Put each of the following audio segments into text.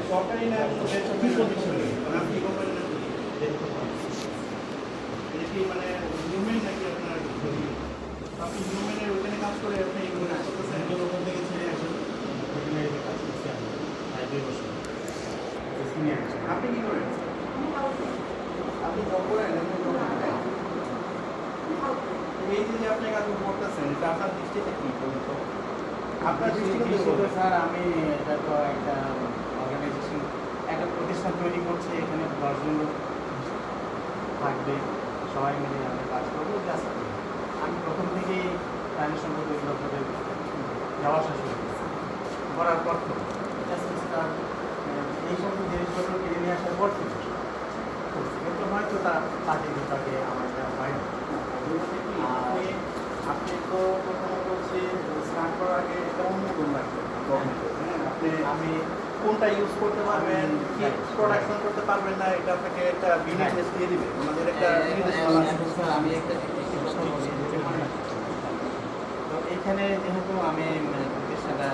সরকারি না বেসরকারি? আপনি কোম্পানি না এটা কি মানে হিউম্যান নাকি আপনার আপনি হিউম্যানের ওখানে কাজ করে আপনি এগুলো করতেছেন? ওখান থেকে ছেড়ে আসেন কাজ করছি আমি 2 বছর। আপনি কি করেন? আপনি জব করেন? এই যে আপনি কাজ করতেছেন এটা আপনার দৃষ্টিতে কি বলুন তো? আপনার দৃষ্টিতে স্যার আমি এটা তো একটা অর্গানাইজেশন একটা প্রতিষ্ঠান তৈরি করছি, এখানে 10 জন লোক থাকবে, সবাই মিলে আমরা কাজ করবো। জাস্ট আমি প্রথম থেকেই প্রাণী সম্পদ অধিদপ্তরে যাওয়া আসা শুরু করেছি, করার পর থেকে জাস্ট তার এই সমস্ত জিনিসপত্র কিনে নিয়ে আসার পর থেকে করছি, কিন্তু হয়তো তাকে বিভাগে আমার এটা হয় না। আপনি তো প্রথমত হচ্ছে স্নান করার আগে এটা অনুমোদন লাগবে হ্যাঁ আপনি কোনটা ইউজ করতে পারবেন, কি প্রোডাকশন করতে পারবেন না, এটা আপনাকে একটা বিনির্দেশ দিয়ে দিবে। আমাদের একটা আমি একটা প্রশ্ন বলি, তো এইখানে যেহেতু আমি প্রতিষ্ঠানটা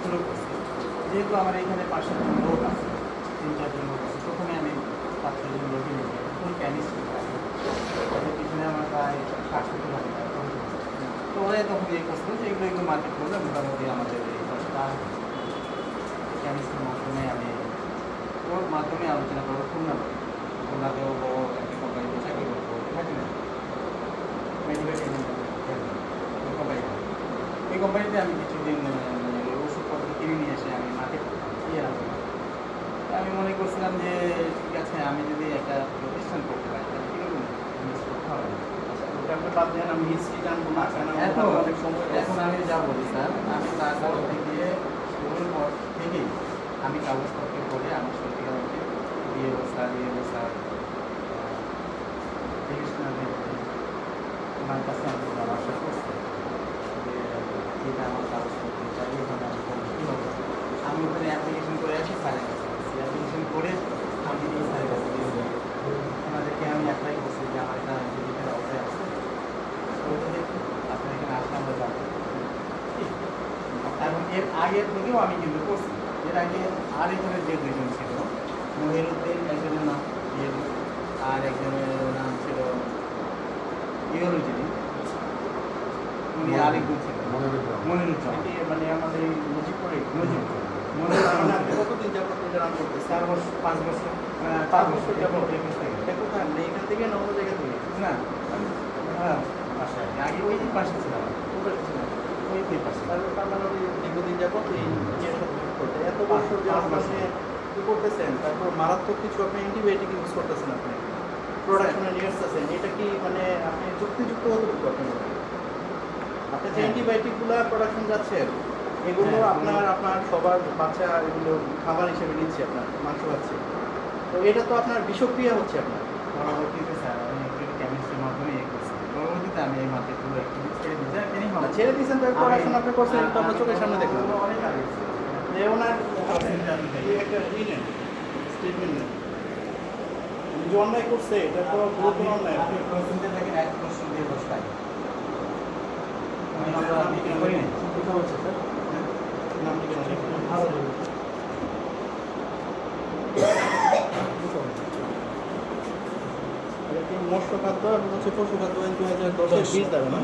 শুরু করছি, যেহেতু আমার এখানে 5-7 জন লোক আছে, 3-4 জন লোক আছে, প্রথমে আমি 5-6 জন লোকই নিই, ফুল কেমিস্ট্রি আছে, ওদের পিছনে আমার প্রায় 60-70 লাখ টাকা খরচ হচ্ছে। তো ওরা তখন এই করছিল যে এগুলো মার্কেট করলে মোটামুটি আমাদের এই খরচটা কেমিস্ট্রির মাধ্যমে আমি ওর মাধ্যমে আলোচনা করবো খুলনাতেও বড় একটা কোম্পানিতে চাকরি করবো, থাকি না মেডিকেল কোম্পানিতে। এই কোম্পানিতে আমি কিছুদিন ওষুধপত্র কিনে নিয়ে এসে আমি মার্কেট ইয়ে রাখবো। আমি মনে করছিলাম যে ঠিক আছে, আমি যদি একটা প্রতিষ্ঠান করতে পারি তাহলে কীরকম ইনভেস্ট করতে হবে না। ওটা আপনি বাদ দেন, আমি হিস্ট্রি জানবো না। এখন আমি যা বলি স্যার, আমি তারপর থেকে শুরুর পর থেকেই আমি কাগজপত্র করে আমার সত্যিকার অর্থে দিয়ে স্যার আমার কাছে আমি পরামর্শ করছি যে এটা আমার কাগজপত্র চাই, এখানে আমি করবো কীভাবে। আমি ওখানে অ্যাপ্লিকেশন করে আসি স্যারের কাছে, অ্যাপ্লিকেশন করে আমি এই স্যারের কাছে দিয়ে দেবো। ওনাদেরকে আমি অ্যাপ্লাই করছি যে আমার এটা ডিজিটাল অবস্থায় আছে, ওইটা আপনার এখানে আসলে আমরা যাবো। এবং এর আগের থেকেও আমি কিন্তু করছি, এর আগে আর এখানে যে 2 জন ছিল, মহিরুদ্দিন একজনের নাম আর একজনের নাম ছিল ইউরোজিনী, উনি আরেকজন ছিল মনিরুজ্জামান, মানে আমাদের এই মুজিবপুরে কতদিন যাবত এটা রান করতে? 4 বছর 5 বছর 5 বছর যাবত। এটা কোথায় মানে এখান থেকে না অন্য জায়গা থেকে? না হ্যাঁ বাসায় আগে ওই পাশে ছিলাম, ওই পাশে। তার মানে ওই দীর্ঘদিন যাবত এই ইয়ের সাথে করতে এত বছর যে আপনি কি করতেছেন, তারপর মারাত্মক কিছু আপনি অ্যান্টিবায়োটিক ইউজ করতেছেন, আপনি প্রোডাকশনে নিয়ে আসতেছেন, এটা কি মানে আপনি যুক্তিযুক্ত কতটুকু আপনি আপনি যে অ্যান্টিবায়োটিকগুলো প্রোডাকশন যাচ্ছেন এগুলো আপনার সবার বাচ্চা এগুলো খাবার হিসেবে নিচ্ছে, আপনার মাংস খাচ্ছে, তো এটা তো আপনার বিষক্রিয়া হচ্ছে আপনার। পরবর্তীতে স্যার আমি একটু কেমিস্ট্রির মাধ্যমে ইয়ে করছি, পরবর্তীতে আমি এই মার্কেটগুলো একটু ছেড়ে দিয়েছি। ছেড়ে দিয়েছেন তো প্রোডাকশন আপনি করছেন, এটা আপনার চোখের সামনে দেখলাম। অনেক আগে যে ওনার একটা স্টেটমেন্ট নেন যে অন্যায় করছে, এটা তো গুরুতর অন্যায়। আপনি প্রশ্নতে দেখেন 1 প্রশ্ন দিয়ে 10 টাকা আমি করি না হচ্ছে স্যার নাম লিখে মৎস্য খাদ্য এবং হচ্ছে পশু খাদ্য 2010-এর বীজ দেবে না?